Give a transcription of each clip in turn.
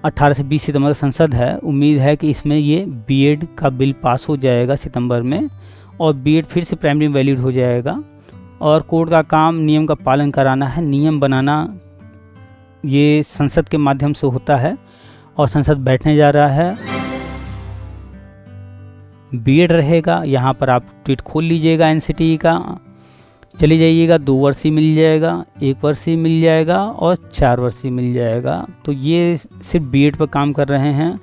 18 से 20 सितंबर संसद है, उम्मीद है कि इसमें ये बीएड का बिल पास हो जाएगा सितंबर में, और बीएड फिर से प्राइमरी में वैलिड हो जाएगा। और कोर्ट का काम नियम का पालन कराना है, नियम बनाना ये संसद के माध्यम से होता है, और संसद बैठने जा रहा है। बीएड रहेगा, यहाँ पर आप ट्वीट खोल लीजिएगा एनसीटी का, चले जाइएगा, 2 वर्षीय मिल जाएगा, 1 वर्षीय मिल जाएगा और 4 वर्षीय मिल जाएगा। तो ये सिर्फ बीएड पर काम कर रहे हैं,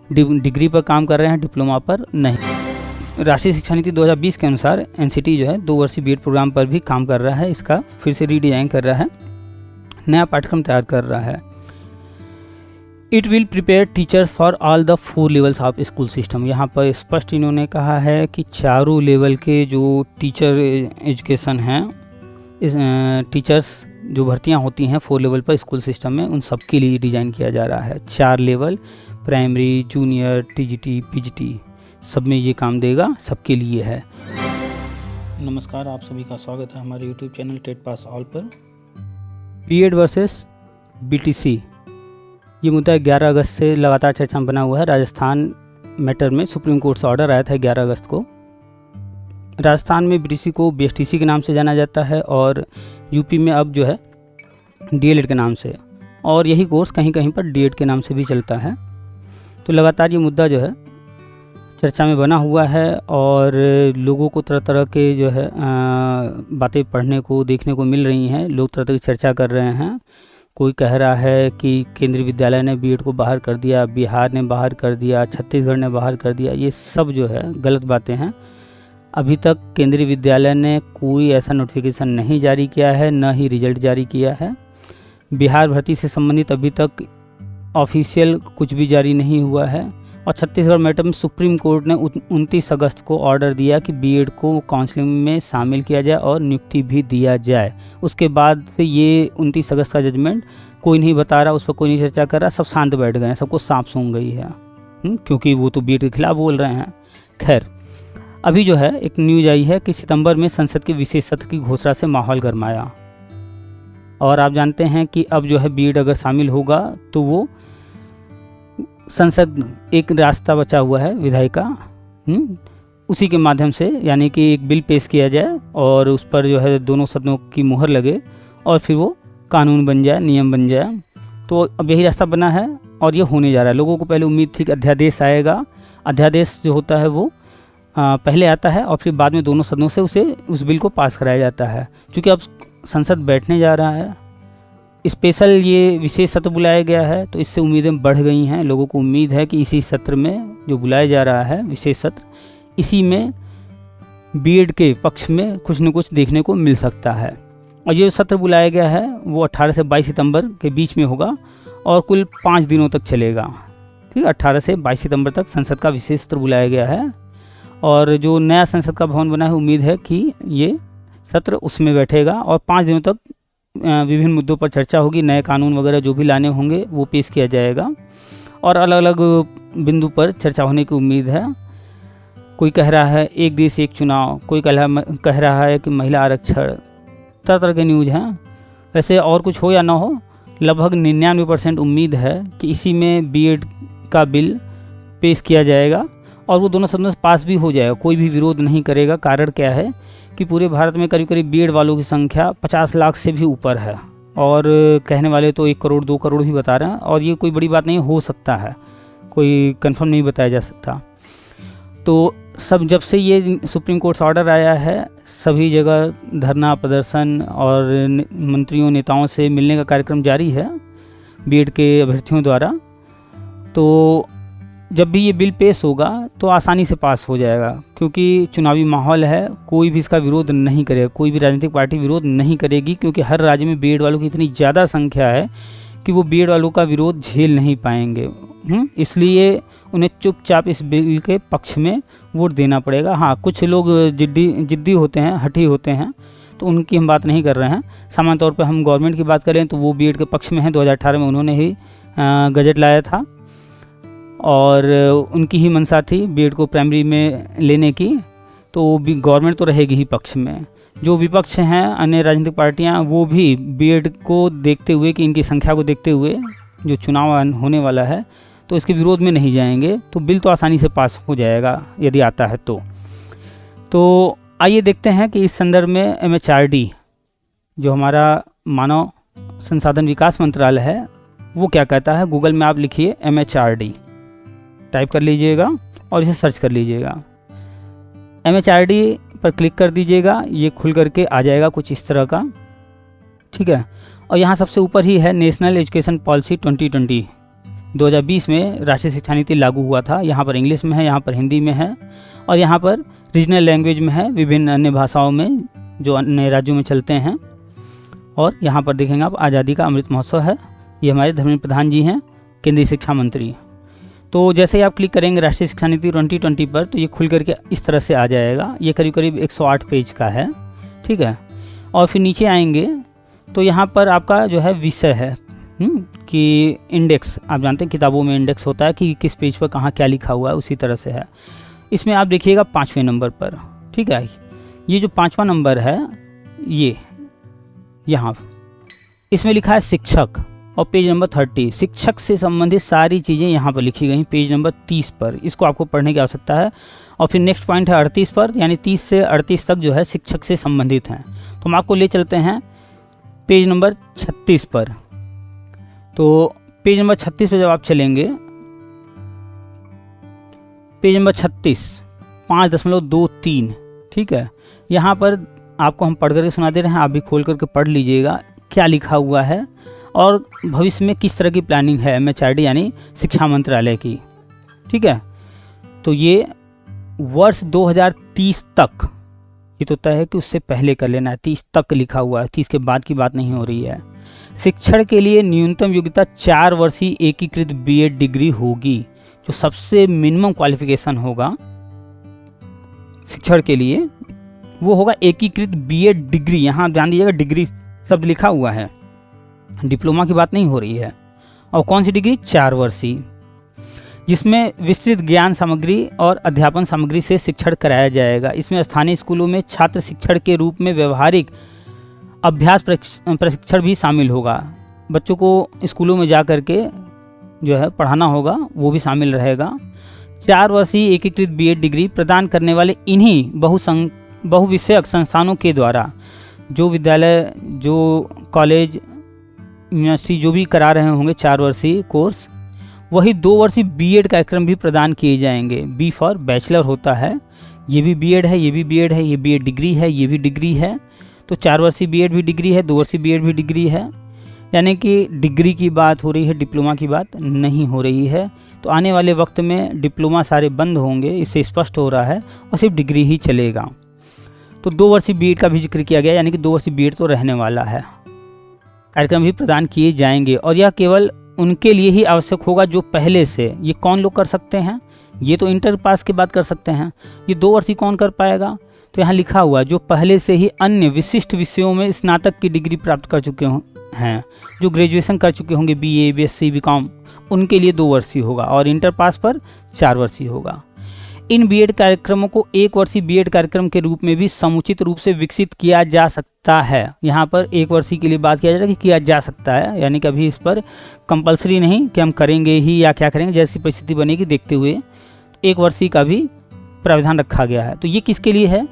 डिग्री पर काम कर रहे हैं, डिप्लोमा पर नहीं। राष्ट्रीय शिक्षा नीति 2020 के अनुसार एनसीटी जो है 2 वर्षीय बीएड प्रोग्राम पर भी काम कर रहा है, इसका फिर से रीडिज़ाइन कर रहा है, नया पाठ्यक्रम तैयार कर रहा है। It will prepare teachers for all the 4 levels of school system. यहाँ पर स्पष्ट इन्होंने कहा है कि चारों लेवल के जो टीचर एजुकेशन हैं, इस टीचर्स जो भर्तियाँ होती हैं 4 लेवल पर स्कूल सिस्टम में, उन सब के लिए डिज़ाइन किया जा रहा है। 4 level, primary, junior, TGT, PGT, सब में ये काम देगा, सबके लिए है। नमस्कार, आप सभी का स्वागत है हमारे YouTube channel TET pass all पर। बीएड वर्सेस बीटीसी, ये मुद्दा 11 अगस्त से लगातार चर्चा में बना हुआ है। राजस्थान मैटर में सुप्रीम कोर्ट से ऑर्डर आया था 11 अगस्त को। राजस्थान में बीटीसी को बीएसटीसी के नाम से जाना जाता है, और यूपी में अब जो है डीएलएड के नाम से, और यही कोर्स कहीं कहीं पर डीएड के नाम से भी चलता है। तो लगातार ये मुद्दा जो है चर्चा में बना हुआ है, और लोगों को तरह तरह के जो है बातें पढ़ने को देखने को मिल रही हैं। लोग तरह तरह की चर्चा कर रहे हैं। कोई कह रहा है कि केंद्रीय विद्यालय ने बीएड को बाहर कर दिया, बिहार ने बाहर कर दिया, छत्तीसगढ़ ने बाहर कर दिया। ये सब जो है गलत बातें हैं। अभी तक केंद्रीय विद्यालय ने कोई ऐसा नोटिफिकेशन नहीं जारी किया है, न ही रिजल्ट जारी किया है। बिहार भर्ती से संबंधित अभी तक ऑफिशियल कुछ भी जारी नहीं हुआ है। और छत्तीसगढ़ मैटर में सुप्रीम कोर्ट ने 29 अगस्त को ऑर्डर दिया कि बीएड को काउंसलिंग में शामिल किया जाए और नियुक्ति भी दिया जाए। उसके बाद से ये 29 अगस्त का जजमेंट कोई नहीं बता रहा, उस पर कोई नहीं चर्चा कर रहा, सब शांत बैठ गए हैं, सबको सांप सूंघ गई है, क्योंकि वो तो बीएड के खिलाफ बोल रहे हैं। खैर, अभी जो है एक न्यूज आई है कि सितंबर में संसद के विशेष सत्र की घोषणा से माहौल गरमाया, और आप जानते हैं कि अब जो है बीएड अगर शामिल होगा तो वो संसद एक रास्ता बचा हुआ है विधायिका, उसी के माध्यम से, यानी कि एक बिल पेश किया जाए और उस पर जो है दोनों सदनों की मुहर लगे और फिर वो कानून बन जाए, नियम बन जाए। तो अब यही रास्ता बना है और ये होने जा रहा है। लोगों को पहले उम्मीद थी कि अध्यादेश आएगा, अध्यादेश जो होता है वो पहले आता है और फिर बाद में दोनों सदनों से उस बिल को पास कराया जाता है। क्योंकि अब संसद बैठने जा रहा है, स्पेशल ये विशेष सत्र बुलाया गया है, तो इससे उम्मीदें बढ़ गई हैं। लोगों को उम्मीद है कि इसी सत्र में जो बुलाया जा रहा है विशेष सत्र, इसी में बीएड के पक्ष में कुछ न कुछ देखने को मिल सकता है। और ये सत्र बुलाया गया है वो 18 से 22 सितंबर के बीच में होगा और कुल 5 दिनों तक चलेगा। ठीक, 18 से 22 सितंबर तक संसद का विशेष सत्र बुलाया गया है, और जो नया संसद का भवन बना है, उम्मीद है कि ये सत्र उसमें बैठेगा और 5 दिनों तक विभिन्न मुद्दों पर चर्चा होगी। नए कानून वगैरह जो भी लाने होंगे वो पेश किया जाएगा और अलग अलग बिंदु पर चर्चा होने की उम्मीद है। कोई कह रहा है एक देश एक चुनाव, कोई कह रहा है कि महिला आरक्षण, तरह तरह के न्यूज़ हैं। वैसे और कुछ हो या ना हो, लगभग 99% उम्मीद है कि इसी में बीएड का बिल पेश किया जाएगा और वो दोनों सदनों से पास भी हो जाएगा। कोई भी विरोध नहीं करेगा। कारण क्या है कि पूरे भारत में करीब करीब बीएड वालों की संख्या 50 लाख से भी ऊपर है, और कहने वाले तो 1 करोड़ 2 करोड़ भी बता रहे हैं, और ये कोई बड़ी बात नहीं हो सकता है, कोई कंफर्म नहीं बताया जा सकता। तो सब जब से ये सुप्रीम कोर्ट से ऑर्डर आया है, सभी जगह धरना प्रदर्शन और मंत्रियों नेताओं से मिलने का कार्यक्रम जारी है बीएड के अभ्यर्थियों द्वारा। तो जब भी ये बिल पेश होगा तो आसानी से पास हो जाएगा, क्योंकि चुनावी माहौल है, कोई भी इसका विरोध नहीं करेगा, कोई भी राजनीतिक पार्टी विरोध नहीं करेगी, क्योंकि हर राज्य में बीएड वालों की इतनी ज़्यादा संख्या है कि वो बीएड वालों का विरोध झेल नहीं पाएंगे। इसलिए उन्हें चुपचाप इस बिल के पक्ष में वोट देना पड़ेगा। हाँ, कुछ लोग जिद्दी होते हैं, हठी होते हैं, तो उनकी हम बात नहीं कर रहे हैं। सामान्य तौर पर हम गवर्नमेंट की बात करें तो वो बीएड के पक्ष में है। 2018 में उन्होंने ही गजट लाया था और उनकी ही मंशा थी बीएड को प्राइमरी में लेने की, तो गवर्नमेंट तो रहेगी ही पक्ष में। जो विपक्ष हैं, अन्य राजनीतिक पार्टियां, वो भी बीएड को देखते हुए कि इनकी संख्या को देखते हुए जो चुनाव होने वाला है तो इसके विरोध में नहीं जाएंगे, तो बिल तो आसानी से पास हो जाएगा यदि आता है तो आइए देखते हैं कि इस संदर्भ में MHRD जो हमारा मानव संसाधन विकास मंत्रालय है वो क्या कहता है। गूगल में आप लिखिए MHRD, टाइप कर लीजिएगा और इसे सर्च कर लीजिएगा। MHRD पर क्लिक कर दीजिएगा, ये खुल करके आ जाएगा कुछ इस तरह का, ठीक है। और यहाँ सबसे ऊपर ही है नेशनल एजुकेशन पॉलिसी 2020, 2020 में राष्ट्रीय शिक्षा नीति लागू हुआ था। यहाँ पर इंग्लिश में है, यहाँ पर हिंदी में है और यहाँ पर रीजनल लैंग्वेज में है, विभिन्न अन्य भाषाओं में जो अन्य राज्यों में चलते हैं। और यहाँ पर देखेंगे आप आज़ादी का अमृत महोत्सव है, ये हमारे धर्मेंद्र प्रधान जी हैं, केंद्रीय शिक्षा मंत्री। तो जैसे ही आप क्लिक करेंगे राष्ट्रीय शिक्षा नीति 2020 पर तो ये खुल करके इस तरह से आ जाएगा। ये करीब करीब 108 पेज का है, ठीक है। और फिर नीचे आएंगे तो यहाँ पर आपका जो है विषय है कि इंडेक्स, आप जानते हैं किताबों में इंडेक्स होता है कि किस पेज पर कहाँ क्या लिखा हुआ है, उसी तरह से है। इसमें आप देखिएगा 5वें नंबर पर, ठीक है। ये जो 5वां नंबर है ये यहाँ इसमें लिखा है शिक्षक और पेज नंबर 30, शिक्षक से संबंधित सारी चीज़ें यहाँ पर लिखी गई पेज नंबर 30 पर। इसको आपको पढ़ने की आवश्यकता है। और फिर नेक्स्ट पॉइंट है 38 पर, यानी 30 से 38 तक जो है शिक्षक से संबंधित हैं। तो हम आपको ले चलते हैं पेज नंबर 36 पर। तो पेज नंबर 36 पर जब आप चलेंगे, पेज नंबर 36 5.23, ठीक है। यहाँ पर आपको हम पढ़ करके सुना दे रहे हैं, आप भी खोल करके पढ़ लीजिएगा क्या लिखा हुआ है और भविष्य में किस तरह की प्लानिंग है MHRD यानी शिक्षा मंत्रालय की, ठीक है। तो ये वर्ष 2030 तक, ये तो तय है कि उससे पहले कर लेना है, 30 तक लिखा हुआ है, 30 के बाद की बात नहीं हो रही है। शिक्षण के लिए न्यूनतम योग्यता 4 वर्षीय एकीकृत B.Ed डिग्री होगी, जो सबसे मिनिमम क्वालिफिकेशन होगा शिक्षण के लिए वो होगा एकीकृत B.Ed डिग्री। यहाँ ध्यान दीजिएगा डिग्री शब्द लिखा हुआ है, डिप्लोमा की बात नहीं हो रही है। और कौन सी डिग्री? 4 वर्षीय, जिसमें विस्तृत ज्ञान सामग्री और अध्यापन सामग्री से शिक्षण कराया जाएगा। इसमें स्थानीय स्कूलों में छात्र शिक्षण के रूप में व्यवहारिक अभ्यास प्रशिक्षण भी शामिल होगा। बच्चों को स्कूलों में जा करके जो है पढ़ाना होगा, वो भी शामिल रहेगा। 4 वर्षीय एकीकृत B.Ed डिग्री प्रदान करने वाले इन्हीं बहुविषयक संस्थानों के द्वारा जो विद्यालय, जो कॉलेज, यूनिवर्सिटी जो भी करा रहे होंगे 4 वर्षीय कोर्स, वही 2 वर्षीय B.Ed कार्यक्रम भी प्रदान किए जाएंगे। B फॉर बैचलर होता है, ये भी B.Ed है, ये भी B.Ed है, ये B.Ed डिग्री है, ये भी डिग्री है। तो 4 वर्षीय B.Ed भी डिग्री है, 2 वर्षीय B.Ed भी डिग्री है, यानी कि डिग्री की बात हो रही है, डिप्लोमा की बात नहीं हो रही है। तो आने वाले वक्त में डिप्लोमा सारे बंद होंगे, इससे स्पष्ट हो रहा है, और सिर्फ डिग्री ही चलेगा। तो 2 वर्षीय B.Ed का भी जिक्र किया गया, यानी कि 2 वर्षीय B.Ed तो रहने वाला है। कार्यक्रम भी प्रदान किए जाएंगे और यह केवल उनके लिए ही आवश्यक होगा जो पहले से। ये कौन लोग कर सकते हैं? ये तो इंटर पास के बाद कर सकते हैं। ये 2 वर्षीय कौन कर पाएगा? तो यहाँ लिखा हुआ जो पहले से ही अन्य विशिष्ट विषयों में स्नातक की डिग्री प्राप्त कर चुके हैं, जो ग्रेजुएशन कर चुके होंगे BA, BSc, BCom, उनके लिए 2 वर्षीय होगा और इंटर पास पर 4 वर्षीय होगा। इन B.Ed कार्यक्रमों को 1 वर्षीय B.Ed कार्यक्रम के रूप में भी समुचित रूप से विकसित किया जा सकता है। यहाँ पर 1 वर्षीय के लिए बात किया जा रहा है कि किया जा सकता है, यानी कि अभी इस पर कंपलसरी नहीं कि हम करेंगे ही या क्या करेंगे, जैसी परिस्थिति बनेगी देखते हुए 1 वर्षीय का भी प्रावधान रखा गया है। तो ये किसके लिए है?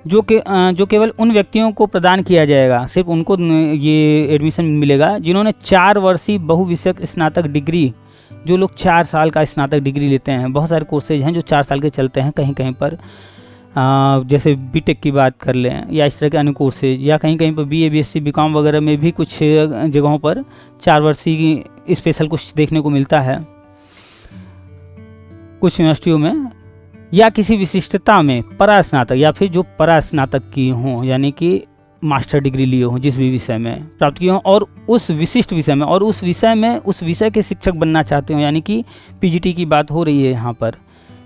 जो केवल उन व्यक्तियों को प्रदान किया जाएगा, सिर्फ उनको ये एडमिशन मिलेगा जिन्होंने 4 वर्षीय बहुविषयक स्नातक डिग्री, जो लोग 4 साल का स्नातक डिग्री लेते हैं। बहुत सारे कोर्सेज हैं जो 4 साल के चलते हैं कहीं कहीं पर, जैसे बीटेक की बात कर लें या इस तरह के अन्य कोर्सेज, या कहीं कहीं पर BA, BSc, BCom वगैरह में भी कुछ जगहों पर 4 वर्षीय स्पेशल कुछ देखने को मिलता है कुछ यूनिवर्सिटियों में, या किसी विशिष्टता में परास्नातक, या फिर जो परास्नातक की हों, यानी कि मास्टर डिग्री लिए हों, जिस भी विषय में प्राप्त किए हों, और उस विशिष्ट विषय में, और उस विषय में उस विषय के शिक्षक बनना चाहते हो, यानी कि PGT की बात हो रही है यहाँ पर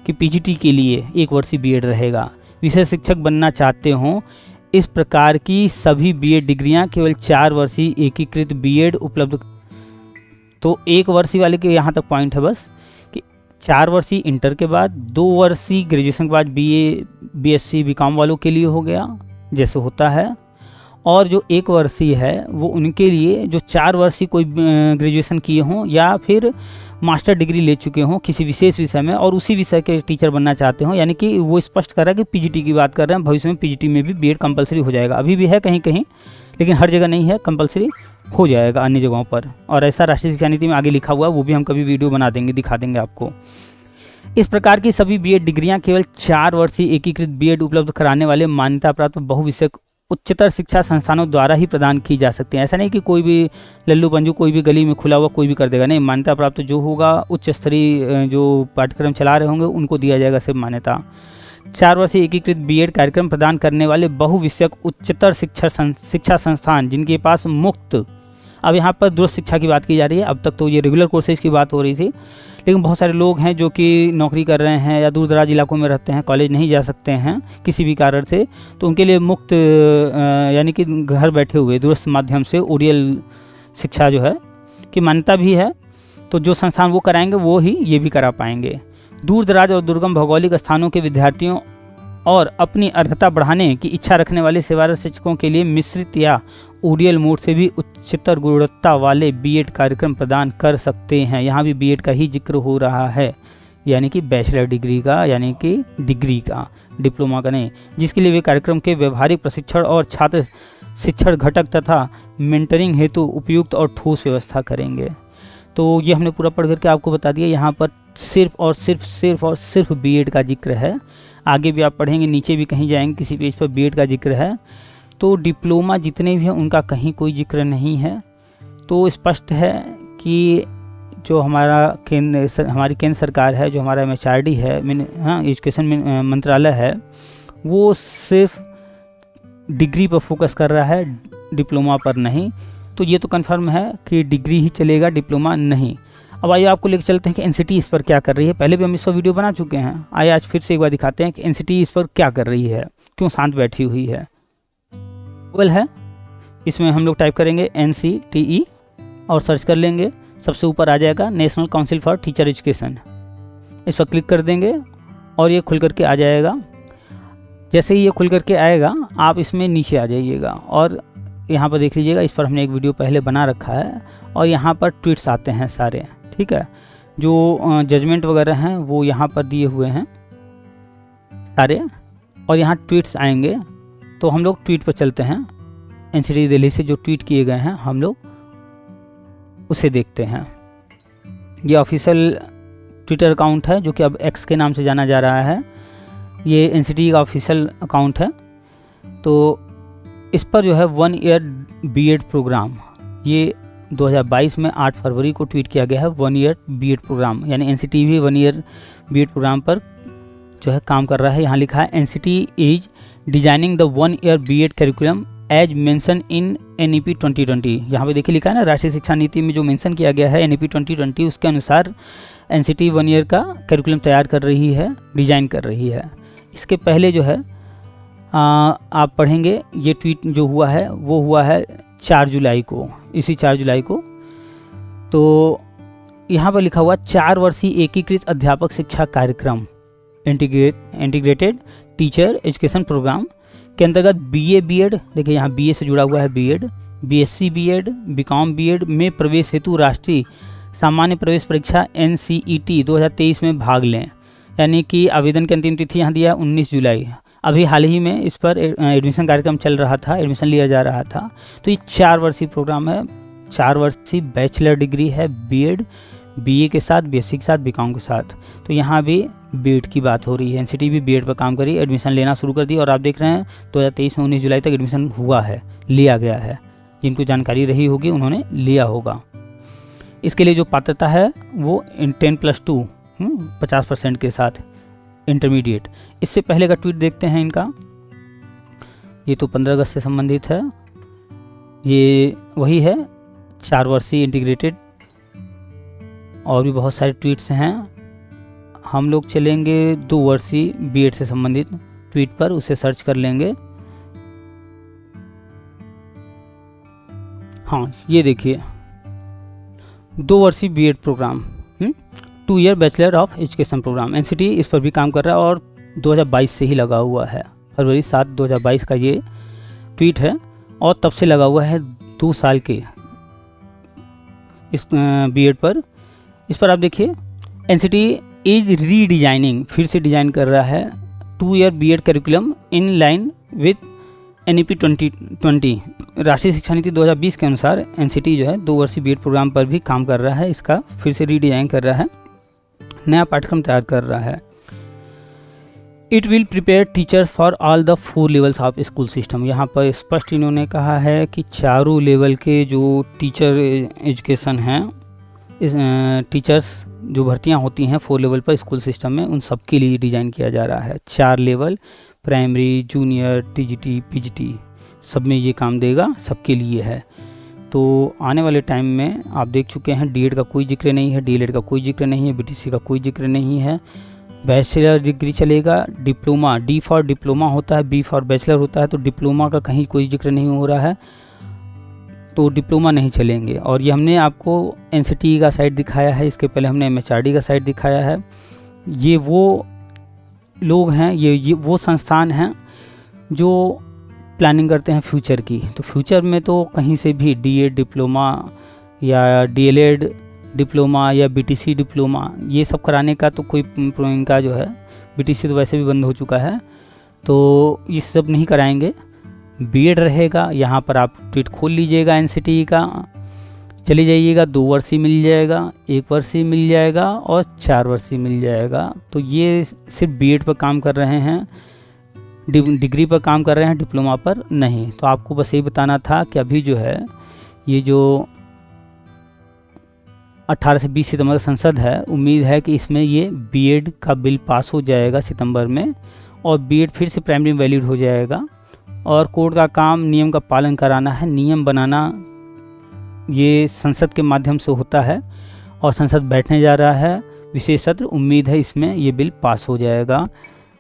कि PGT के लिए 1 वर्षीय B.Ed रहेगा, विषय शिक्षक बनना चाहते हों। इस प्रकार की सभी B.Ed डिग्रियाँ केवल 4 वर्षीय एकीकृत B.Ed उपलब्ध। तो 1 वर्षीय वाले के यहाँ तक पॉइंट है बस कि 4 वर्षीय इंटर के बाद, 2 वर्षीय ग्रेजुएशन के बाद BA, BSc, BCom वालों के लिए हो गया जैसे होता है, और जो 1 वर्षीय है वो उनके लिए जो 4 वर्षीय कोई ग्रेजुएशन किए हों या फिर मास्टर डिग्री ले चुके हों किसी विशेष विषय में और उसी विषय के टीचर बनना चाहते हो, यानी कि वो स्पष्ट कर रहा है कि पीजीटी की बात कर रहे हैं, भविष्य में पीजीटी में भी बीएड कंपलसरी हो जाएगा। अभी भी है कहीं कहीं, लेकिन हर जगह नहीं है, कंपलसरी हो जाएगा अन्य जगहों पर। और ऐसा राष्ट्रीय शिक्षा नीति में आगे लिखा हुआ है, वो भी हम कभी वीडियो बना देंगे, दिखा देंगे आपको। इस प्रकार की सभी बीएड डिग्रियां केवल 4 वर्षीय एकीकृत बीएड उपलब्ध कराने वाले मान्यता प्राप्त बहुविषयक उच्चतर शिक्षा संस्थानों द्वारा ही प्रदान की जा सकती हैं। ऐसा नहीं कि कोई भी लल्लू पंजू कोई भी गली में खुला हुआ कोई भी कर देगा, नहीं, मान्यता प्राप्त जो होगा उच्च स्तरीय जो पाठ्यक्रम चला रहे होंगे उनको दिया जाएगा सिर्फ मान्यता। 4 वर्षीय एकीकृत बीएड कार्यक्रम प्रदान करने वाले बहुविषयक उच्चतर शिक्षा संस्थान जिनके पास मुक्त, अब यहाँ पर दूरस्थ शिक्षा की बात की जा रही है, अब तक तो ये रेगुलर कोर्सेज की बात हो रही थी, लेकिन बहुत सारे लोग हैं जो कि नौकरी कर रहे हैं या दूर दराज इलाकों में रहते हैं, कॉलेज नहीं जा सकते हैं किसी भी कारण से, तो उनके लिए मुक्त यानी कि घर बैठे हुए दूरस्थ माध्यम से ओरियल शिक्षा जो है कि मान्यता भी है, तो जो संस्थान वो कराएंगे वो ही ये भी करा पाएंगे। दूर दराज और दुर्गम भौगोलिक स्थानों के विद्यार्थियों और अपनी अर्हता बढ़ाने की इच्छा रखने वाले सेवारत शिक्षकों के लिए मिश्रित या ओरियल मोड से भी उच्चतर गुणवत्ता वाले बीएड कार्यक्रम प्रदान कर सकते हैं। यहाँ भी बीएड का ही जिक्र हो रहा है, यानी कि बैचलर डिग्री का, यानी कि डिग्री का, डिप्लोमा का नहीं, जिसके लिए वे कार्यक्रम के व्यवहारिक प्रशिक्षण और छात्र शिक्षण घटक तथा मेंटरिंग हेतु उपयुक्त और ठोस व्यवस्था करेंगे। तो ये हमने पूरा पढ़ करके आपको बता दिया। यहाँ पर सिर्फ बीएड का जिक्र है, आगे भी आप पढ़ेंगे, नीचे भी कहीं जाएंगे किसी पेज पर बीएड का जिक्र है। तो डिप्लोमा जितने भी हैं उनका कहीं कोई जिक्र नहीं है। तो स्पष्ट है कि जो हमारी केंद्र सरकार है, जो हमारा MHRD है, एजुकेशन मंत्रालय है, वो सिर्फ डिग्री पर फोकस कर रहा है, डिप्लोमा पर नहीं। तो ये तो कन्फर्म है कि डिग्री ही चलेगा, डिप्लोमा नहीं। अब आइए आपको लेकर चलते हैं कि एनसीटी इस पर क्या कर रही है। पहले भी हम इस पर वीडियो बना चुके हैं, आइए आज फिर से एक बार दिखाते हैं कि एनसीटी इस पर क्या कर रही है, क्यों शांत बैठी हुई है। गूगल है, इसमें हम लोग टाइप करेंगे NCTE और सर्च कर लेंगे, सबसे ऊपर आ जाएगा national council for teacher education. इस पर क्लिक कर देंगे और ये खुल करके आ जाएगा। जैसे ही ये खुल करके आएगा आप इसमें नीचे आ जाइएगा और यहाँ पर देख लीजिएगा, इस पर हमने एक वीडियो पहले बना रखा है और यहाँ पर ट्वीट्स आते हैं सारे, ठीक है। जो जजमेंट वगैरह हैं वो यहाँ पर दिए हुए हैं सारे, और यहाँ ट्वीट्स आएंगे। तो हम लोग ट्वीट पर चलते हैं, एनसीटी दिल्ली से जो ट्वीट किए गए हैं हम लोग उसे देखते हैं। ये ऑफिशियल ट्विटर अकाउंट है जो कि अब एक्स के नाम से जाना जा रहा है। ये एनसीटी का ऑफिशियल अकाउंट है। तो इस पर जो है 1 ईयर बीएड प्रोग्राम, ये 2022 में 8 फरवरी को ट्वीट किया गया है। 1 ईयर बीएड प्रोग्राम, यानी एनसीटी भी 1 ईयर बीएड प्रोग्राम पर जो है काम कर रहा है। यहाँ लिखा है NCT is designing the 1 year BEd curriculum as mention in NEP 2020। यहाँ पे देखिए लिखा है ना, राष्ट्रीय शिक्षा नीति में जो मेंशन किया गया है NEP 2020, उसके अनुसार एनसीटी 1 ईयर का करिकुलम तैयार कर रही है, डिजाइन कर रही है। इसके पहले जो है आप पढ़ेंगे, ये ट्वीट जो हुआ है वो हुआ है 4 जुलाई को, इसी 4 जुलाई को। तो यहाँ पर लिखा हुआ 4 वर्षीय एकीकृत अध्यापक शिक्षा कार्यक्रम इंटीग्रेटेड टीचर एजुकेशन प्रोग्राम के अंतर्गत BA बीएड, देखिए यहाँ BA से जुड़ा हुआ है BEd, BSc BEd, BCom BEd में प्रवेश हेतु राष्ट्रीय सामान्य प्रवेश परीक्षा NCET 2023 में भाग लें। यानी कि आवेदन की अंतिम तिथि यहाँ दिया 19 जुलाई। अभी हाल ही में इस पर एडमिशन कार्यक्रम चल रहा था, एडमिशन लिया जा रहा था। तो ये 4 वर्षीय प्रोग्राम है, 4 वर्षीय बैचलर डिग्री है बीएड, BA के साथ, BSc के साथ, BCom के साथ। तो यहाँ भी बीएड की बात हो रही है। एनसीटी भी बीएड पर काम करी, एडमिशन लेना शुरू कर दी और आप देख रहे हैं 2023 में 19 जुलाई तक एडमिशन हुआ है, लिया गया है। जिनको जानकारी रही होगी उन्होंने लिया होगा। इसके लिए जो पात्रता है वो 10+2 50% के साथ इंटरमीडिएट। इससे पहले का ट्वीट देखते हैं इनका, ये तो 15 अगस्त से संबंधित है। ये वही है 4 वर्षीय इंटीग्रेटेड, और भी बहुत सारे ट्वीट्स हैं। हम लोग चलेंगे 2 वर्षीय बीएड से संबंधित ट्वीट पर, उसे सर्च कर लेंगे। हाँ, ये देखिए 2 वर्षीय BEd program, 2 year bachelor of education program. NCT इस पर भी काम कर रहा है और 2022 से ही लगा हुआ है। फरवरी 7 2022 का ये ट्वीट है और तब से लगा हुआ है 2 साल के इस बीएड पर। इस पर आप देखिए एनसीटी इज रीडिजाइनिंग, फिर से डिज़ाइन कर रहा है 2 year BEd curriculum in line with NEP 2020। राष्ट्रीय शिक्षा नीति 2020 के अनुसार एनसीटी जो है 2 वर्षीय बीएड प्रोग्राम पर भी काम कर रहा है। इसका फिर से रीडिजाइन कर रहा है, नया पाठ्यक्रम तैयार कर रहा है। It will prepare teachers for all the 4 levels of school system. यहाँ पर स्पष्ट इन्होंने कहा है कि चारों लेवल के जो टीचर एजुकेशन हैं, इस टीचर्स जो भर्तियाँ होती हैं 4 लेवल पर स्कूल सिस्टम में, उन सब के लिए डिज़ाइन किया जा रहा है। 4 level, primary, junior, TGT, PGT, सब में ये काम देगा, सबके लिए है। तो आने वाले टाइम में आप देख चुके हैं डीएड का कोई जिक्र नहीं है, डीएलएड का कोई जिक्र नहीं है, बीटीसी का कोई जिक्र नहीं है। बैचलर डिग्री चलेगा, डिप्लोमा, डी फॉर डिप्लोमा होता है, बी फॉर बैचलर होता है, तो डिप्लोमा का कहीं कोई जिक्र नहीं हो रहा है, तो डिप्लोमा नहीं चलेंगे। और ये हमने आपको एनसीटी का साइट दिखाया है, इसके पहले हमने एमएचआरडी का साइट दिखाया है। ये वो लोग हैं, ये वो संस्थान हैं जो प्लानिंग करते हैं फ्यूचर की। तो फ्यूचर में तो कहीं से भी डीएड डिप्लोमा या डीएलएड डिप्लोमा या बीटीसी डिप्लोमा ये सब कराने का तो कोई इनका जो है, बीटीसी तो वैसे भी बंद हो चुका है, तो ये सब नहीं कराएंगे। बीएड रहेगा, यहाँ पर आप ट्वीट खोल लीजिएगा एनसीटी का, चले जाइएगा, 2 वर्षीय मिल जाएगा, 1 वर्षीय मिल जाएगा और 4 वर्षीय मिल जाएगा। तो ये सिर्फ बीएड पर काम कर रहे हैं, डिग्री पर काम कर रहे हैं, डिप्लोमा पर नहीं। तो आपको बस यही बताना था कि अभी जो है ये जो 18 से 20 सितंबर संसद है, उम्मीद है कि इसमें ये बीएड का बिल पास हो जाएगा सितंबर में, और बीएड फिर से प्राइमरी में वैलिड हो जाएगा। और कोर्ट का काम नियम का पालन कराना है, नियम बनाना ये संसद के माध्यम से होता है, और संसद बैठने जा रहा है विशेष सत्र, उम्मीद है इसमें ये बिल पास हो जाएगा।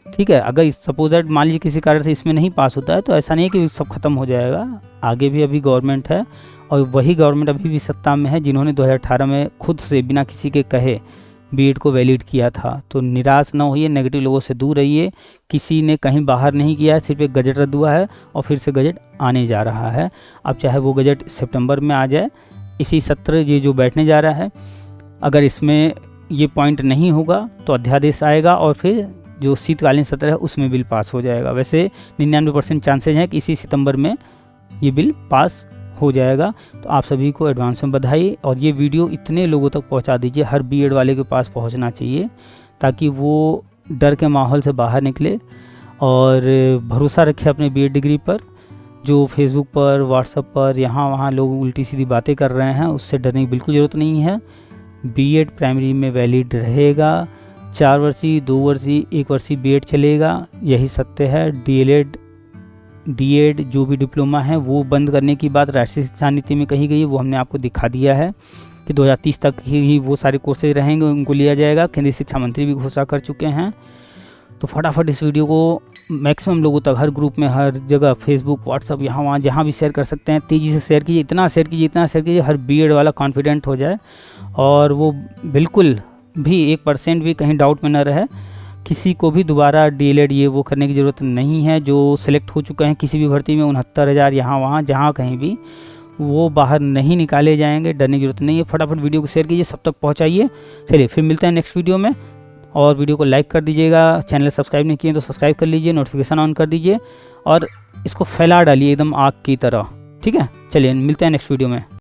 ठीक है, अगर सपोज मान लीजिए किसी कारण से इसमें नहीं पास होता है तो ऐसा नहीं है कि सब खत्म हो जाएगा, आगे भी अभी गवर्नमेंट है, और वही गवर्नमेंट अभी भी सत्ता में है जिन्होंने 2018 में खुद से बिना किसी के कहे बीएड को वैलिड किया था। तो निराश न होइए, नेगेटिव लोगों से दूर रहिए, किसी ने कहीं बाहर नहीं किया है, सिर्फ एक गजट रद्द हुआ है और फिर से गजट आने जा रहा है। अब चाहे वो गजट सितंबर में आ जाए, इसी सत्र ये जो बैठने जा रहा है, अगर इसमें ये पॉइंट नहीं होगा तो अध्यादेश आएगा और फिर जो शीतकालीन सत्र है उसमें बिल पास हो जाएगा। वैसे 99% चांसेज हैं कि इसी सितंबर में ये बिल पास हो जाएगा। तो आप सभी को एडवांस में बधाई, और ये वीडियो इतने लोगों तक पहुंचा दीजिए, हर बीएड वाले के पास पहुंचना चाहिए, ताकि वो डर के माहौल से बाहर निकले और भरोसा रखे अपने बीएड डिग्री पर। जो फेसबुक पर, व्हाट्सएप पर, यहाँ वहाँ लोग उल्टी सीधी बातें कर रहे हैं, उससे डरने की बिल्कुल ज़रूरत नहीं है। बीएड प्राइमरी में वैलिड रहेगा, 4 वर्षीय, 2 वर्षीय, 1 वर्षीय बीएड चलेगा, यही सत्य है। डीएड जो भी डिप्लोमा है वो बंद करने की बात राष्ट्रीय शिक्षा नीति में कही गई है, वो हमने आपको दिखा दिया है कि 2030 तक ही वो सारे कोर्सेज रहेंगे, उनको लिया जाएगा। केंद्रीय शिक्षा मंत्री भी घोषणा कर चुके हैं। तो फटाफट इस वीडियो को मैक्सिमम लोगों तक, हर ग्रुप में, हर जगह, फेसबुक, व्हाट्सअप, यहाँ वहाँ जहाँ भी शेयर कर सकते हैं, तेज़ी से शेयर कीजिए, इतना शेयर कीजिए, हर बीएड वाला कॉन्फिडेंट हो जाए और वो बिल्कुल भी 1% भी कहीं डाउट में न रहे। किसी को भी दोबारा डीएलएड ये वो करने की ज़रूरत नहीं है। जो सिलेक्ट हो चुके हैं किसी भी भर्ती में 69,000 यहाँ वहाँ जहाँ कहीं भी, वो बाहर नहीं निकाले जाएंगे, डरने की जरूरत नहीं है। फटाफट वीडियो को शेयर कीजिए, सब तक पहुँचाइए। चलिए फिर मिलते हैं नेक्स्ट वीडियो में, और वीडियो को लाइक कर दीजिएगा, चैनल सब्सक्राइब नहीं किए तो सब्सक्राइब कर लीजिए, नोटिफिकेशन ऑन कर दीजिए और इसको फैला डालिए एकदम आग की तरह। ठीक है, चलिए मिलते हैं नेक्स्ट वीडियो में।